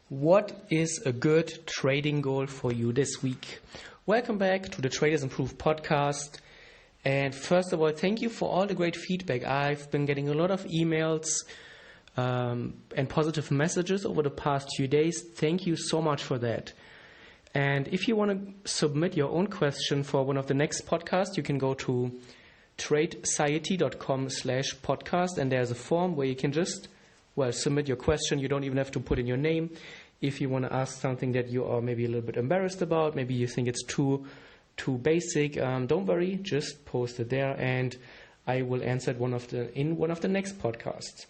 What is a good trading goal for you this week? Welcome back to the Traders Improve podcast. And first of all, thank you for all the great feedback. I've been getting a lot of emails and positive messages over the past few days. Thank you so much for that. And if you want to submit your own question for one of the next podcasts, you can go to Tracademy.com/podcast, and there's a form where you can just submit your question. You don't even have to put in your name. If you want to ask something that you are maybe a little bit embarrassed about, maybe you think it's too basic, don't worry, just post it there, and I will answer it in one of the next podcasts.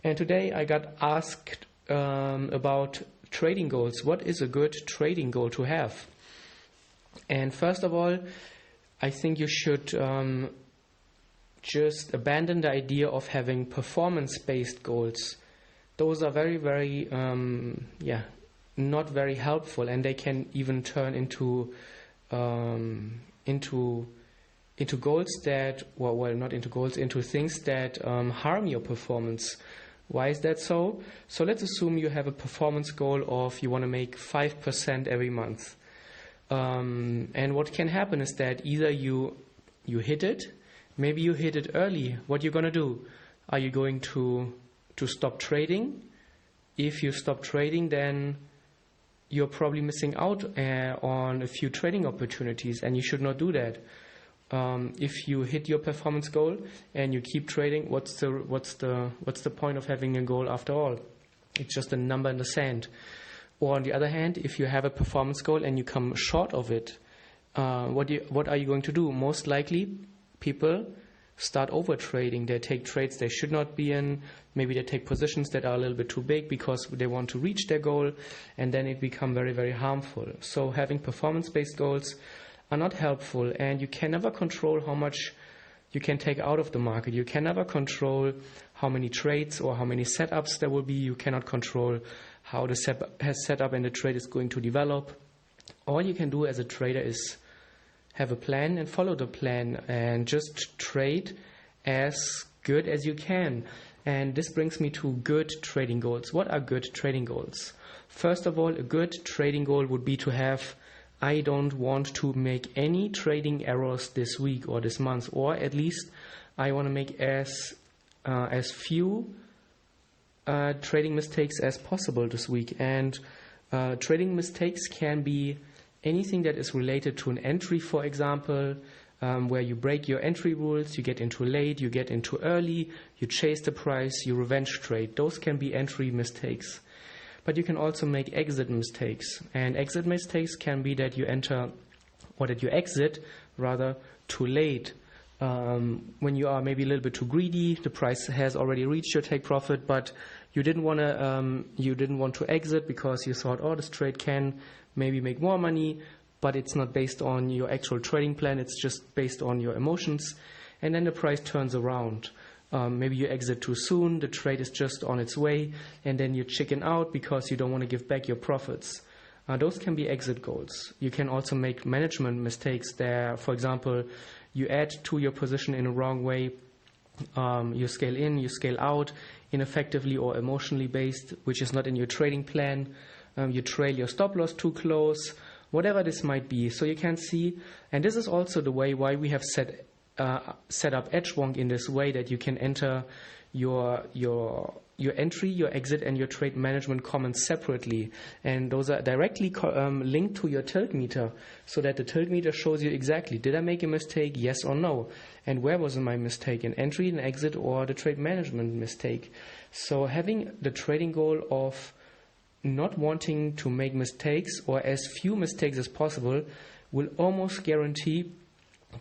And today I got asked about trading goals. What is a good trading goal to have? And first of all, I think you should just abandon the idea of having performance-based goals. Those are very, very, not very helpful, and they can even turn into goals that, into things that harm your performance. Why is that so? So let's assume you have a performance goal of you want to make 5% every month. And what can happen is that either you hit it, maybe you hit it early. What are you going to do? Are you going to stop trading? If you stop trading, then you're probably missing out on a few trading opportunities, and you should not do that. If you hit your performance goal and you keep trading, what's the point of having a goal after all? It's just a number in the sand. Or on the other hand, if you have a performance goal and you come short of it, what are you going to do? Most likely, people start over trading. They take trades they should not be in. Maybe they take positions that are a little bit too big because they want to reach their goal, and then it becomes very, very harmful. So having performance-based goals are not helpful, and you can never control how much you can take out of the market. You can never control how many trades or how many setups there will be. You cannot control how the setup and the trade is going to develop. All you can do as a trader is have a plan and follow the plan and just trade as good as you can. And this brings me to good trading goals. What are good trading goals? First of all, a good trading goal would be to have, I don't want to make any trading errors this week or this month, or at least I want to make as few trading mistakes as possible this week. And trading mistakes can be anything that is related to an entry, for example, where you break your entry rules, you get into late, you get into early, you chase the price, you revenge trade. Those can be entry mistakes. But you can also make exit mistakes. And exit mistakes can be that you enter, or that you exit, rather, too late. When you are maybe a little bit too greedy, the price has already reached your take profit, but you didn't want to exit because you thought, this trade can maybe make more money, but it's not based on your actual trading plan, it's just based on your emotions, and then the price turns around. Maybe you exit too soon, the trade is just on its way, and then you chicken out because you don't want to give back your profits. Those can be exit goals. You can also make management mistakes there. For example, you add to your position in a wrong way, you scale in, you scale out, ineffectively or emotionally based, which is not in your trading plan. You trail your stop loss too close, whatever this might be. So you can see, and this is also the way why we have set up Edgewonk in this way, that you can enter your entry, your exit, and your trade management comments separately, and those are directly linked to your tilt meter, so that the tilt meter shows you exactly, did I make a mistake, yes or no, and where was my mistake, an entry, an exit, or the trade management mistake. So having the trading goal of not wanting to make mistakes, or as few mistakes as possible, will almost guarantee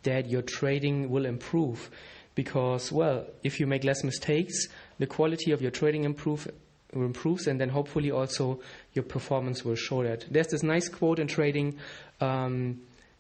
that your trading will improve. Because, if you make less mistakes, the quality of your trading improves, and then hopefully also your performance will show that. There's this nice quote in trading,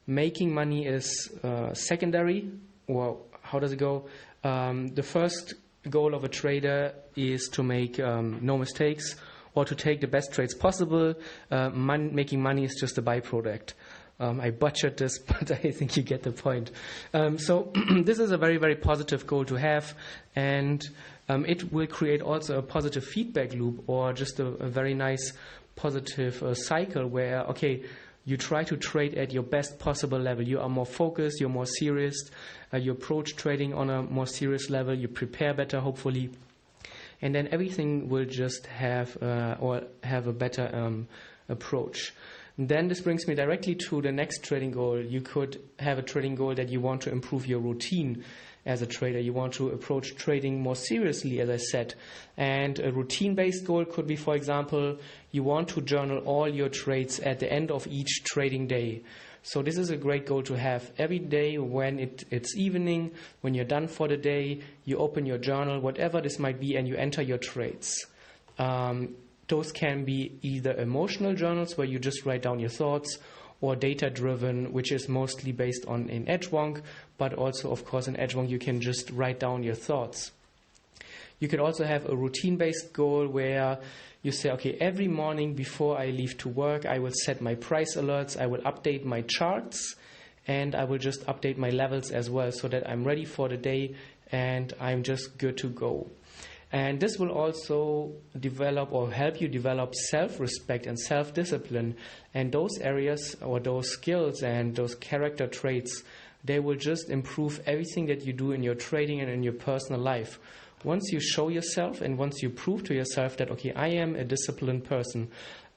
making money is secondary, or how does it go? The first goal of a trader is to make no mistakes, or to take the best trades possible. Making money is just a byproduct. I butchered this, but I think you get the point. So this is a very, very positive goal to have, and It will create also a positive feedback loop, or just a very nice positive cycle where, okay, you try to trade at your best possible level. You are more focused, you're more serious, you approach trading on a more serious level, you prepare better, hopefully. And then everything will just have a better approach. And then this brings me directly to the next trading goal. You could have a trading goal that you want to improve your routine as a trader. You want to approach trading more seriously, as I said. And a routine-based goal could be, for example, you want to journal all your trades at the end of each trading day. So this is a great goal to have. Every day when it's evening, when you're done for the day, you open your journal, whatever this might be, and you enter your trades. Those can be either emotional journals where you just write down your thoughts, or data-driven, which is mostly based on in Edgewonk, but also, of course, in Edgewonk you can just write down your thoughts. You could also have a routine-based goal where you say, okay, every morning before I leave to work, I will set my price alerts, I will update my charts, and I will just update my levels as well so that I'm ready for the day and I'm just good to go. And this will also develop or help you develop self-respect and self-discipline. And those areas or those skills and those character traits, they will just improve everything that you do in your trading and in your personal life. Once you show yourself and once you prove to yourself that, okay, I am a disciplined person,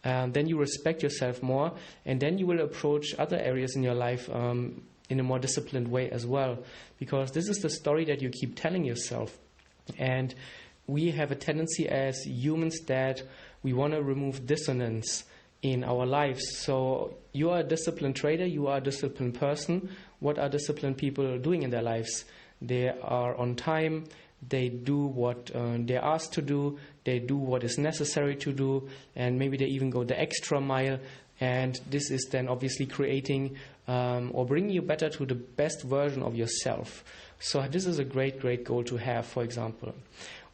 then you respect yourself more, and then you will approach other areas in your life in a more disciplined way as well. Because this is the story that you keep telling yourself. And we have a tendency as humans that we want to remove dissonance in our lives. So you are a disciplined trader, you are a disciplined person. What are disciplined people doing in their lives? They are on time, they do what they're asked to do, they do what is necessary to do, and maybe they even go the extra mile. And this is then obviously creating or bringing you better to the best version of yourself. So this is a great, great goal to have, for example.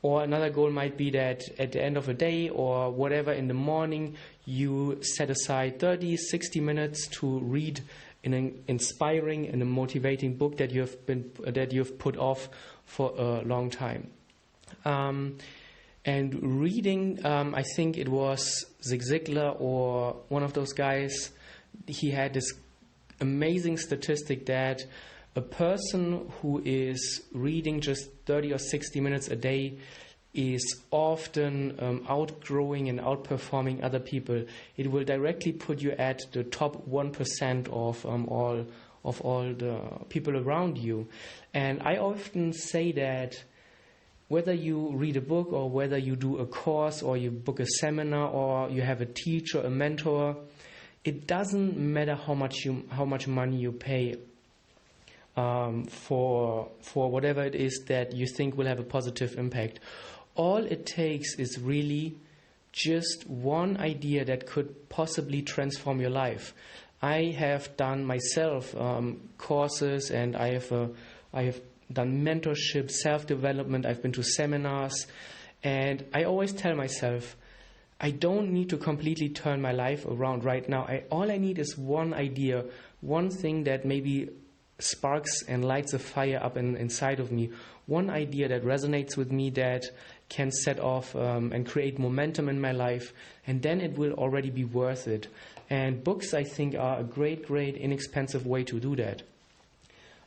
Or another goal might be that at the end of a day or whatever in the morning, you set aside 30, 60 minutes to read an inspiring and a motivating book that you've put off for a long time. And reading, I think it was Zig Ziglar or one of those guys, he had this amazing statistic that a person who is reading just 30 or 60 minutes a day is often outgrowing and outperforming other people. It will directly put you at the top 1% of all the people around you. And I often say that whether you read a book or whether you do a course or you book a seminar or you have a teacher, a mentor, it doesn't matter how much money you pay for whatever it is that you think will have a positive impact. All it takes is really just one idea that could possibly transform your life. I have done myself courses, and I have done mentorship, self-development. I've been to seminars, and I always tell myself, I don't need to completely turn my life around right now. All I need is one idea, one thing that maybe sparks and lights a fire up inside of me, one idea that resonates with me that can set off and create momentum in my life, and then it will already be worth it. And books, I think, are a great, great inexpensive way to do that.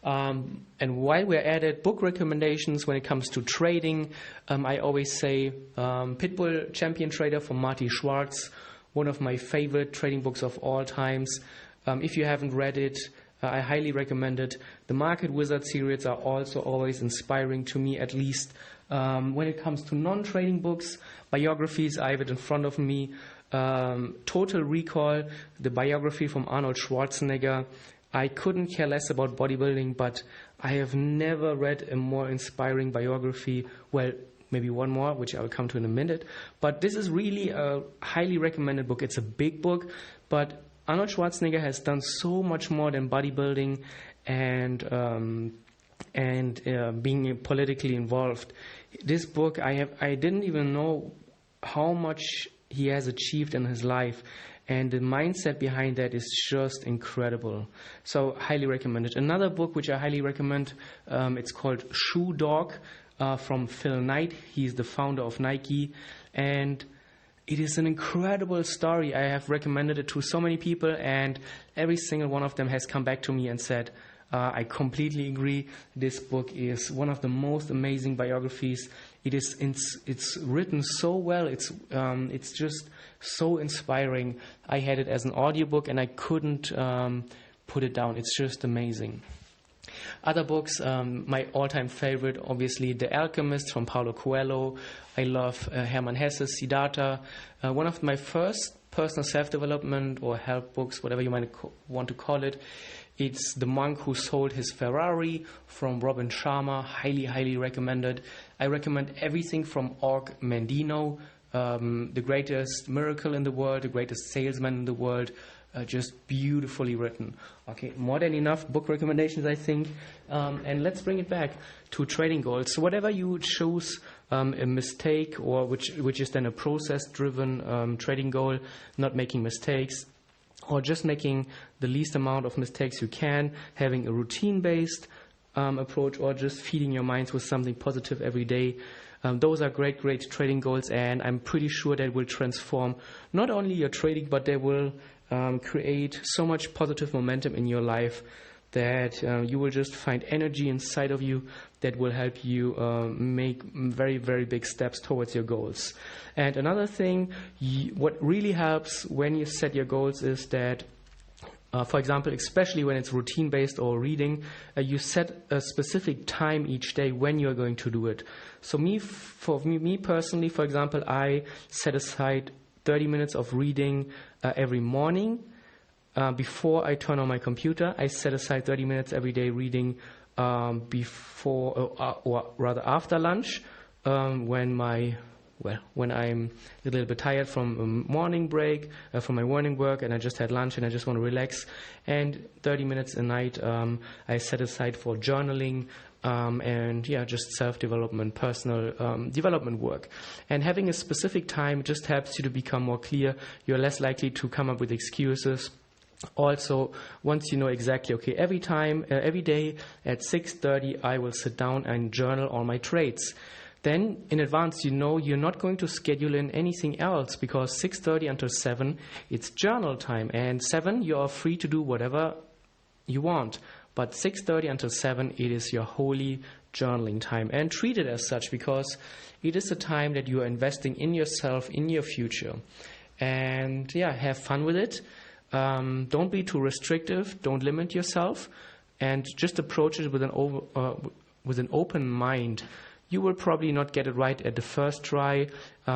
And while we're at it, book recommendations when it comes to trading, I always say Pitbull Champion Trader from Marty Schwartz, one of my favorite trading books of all times. If you haven't read it, I highly recommend it. The Market Wizard series are also always inspiring to me, at least when it comes to non-trading books. Biographies, I have it in front of me. Total Recall, the biography from Arnold Schwarzenegger. I couldn't care less about bodybuilding, but I have never read a more inspiring biography. Well, maybe one more, which I will come to in a minute. But this is really a highly recommended book. It's a big book, but Arnold Schwarzenegger has done so much more than bodybuilding and being politically involved. This book, I didn't even know how much he has achieved in his life, and the mindset behind that is just incredible. So highly recommend it. Another book which I highly recommend, it's called Shoe Dog. from Phil Knight. He's the founder of Nike, and it is an incredible story. I have recommended it to so many people, and every single one of them has come back to me and said, I completely agree. This book is one of the most amazing biographies. It's written so well. It's just so inspiring. I had it as an audiobook, and I couldn't put it down. It's just amazing. Other books, my all-time favorite, obviously, The Alchemist from Paulo Coelho. I love Hermann Hesse's Siddhartha. One of my first personal self-development or help books, whatever you might want to call it, it's The Monk Who Sold His Ferrari from Robin Sharma. Highly, highly recommended. I recommend everything from Og Mandino, the greatest miracle in the world, the greatest salesman in the world. Just beautifully written. Okay, more than enough book recommendations, I think. And let's bring it back to trading goals. So whatever you choose, a mistake, or which is then a process-driven trading goal, not making mistakes, or just making the least amount of mistakes you can, having a routine-based approach, or just feeding your minds with something positive every day. Those are great trading goals, and I'm pretty sure that will transform not only your trading, but they will create so much positive momentum in your life that you will just find energy inside of you that will help you make very, very big steps towards your goals. And another thing, what really helps when you set your goals is that, for example, especially when it's routine-based or reading, you set a specific time each day when you're going to do it. So for me personally, for example, I set aside 30 minutes of reading every morning. Before I turn on my computer, I set aside 30 minutes every day reading before, or rather after lunch, when I'm a little bit tired from a morning break, from my morning work, and I just had lunch and I just want to relax. And 30 minutes a night I set aside for journaling, and just self-development, personal development work. And having a specific time just helps you to become more clear. You're less likely to come up with excuses. Also, once you know exactly, okay, every day at 6:30 I will sit down and journal all my trades. Then in advance you know you're not going to schedule in anything else, because 6:30 until 7 it's journal time, and 7 you are free to do whatever you want. But 6:30 until 7 it is your holy journaling time, and treat it as such, because it is a time that you are investing in yourself, in your future. And have fun with it. Don't be too restrictive. Don't limit yourself, and just approach it with an open mind. You will probably not get it right at the first try.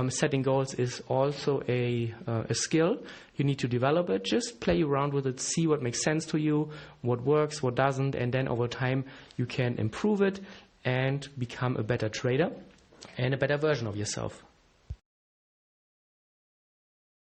Setting goals is also a skill. You need to develop it. Just play around with it, see what makes sense to you, what works, what doesn't, and then over time you can improve it and become a better trader and a better version of yourself.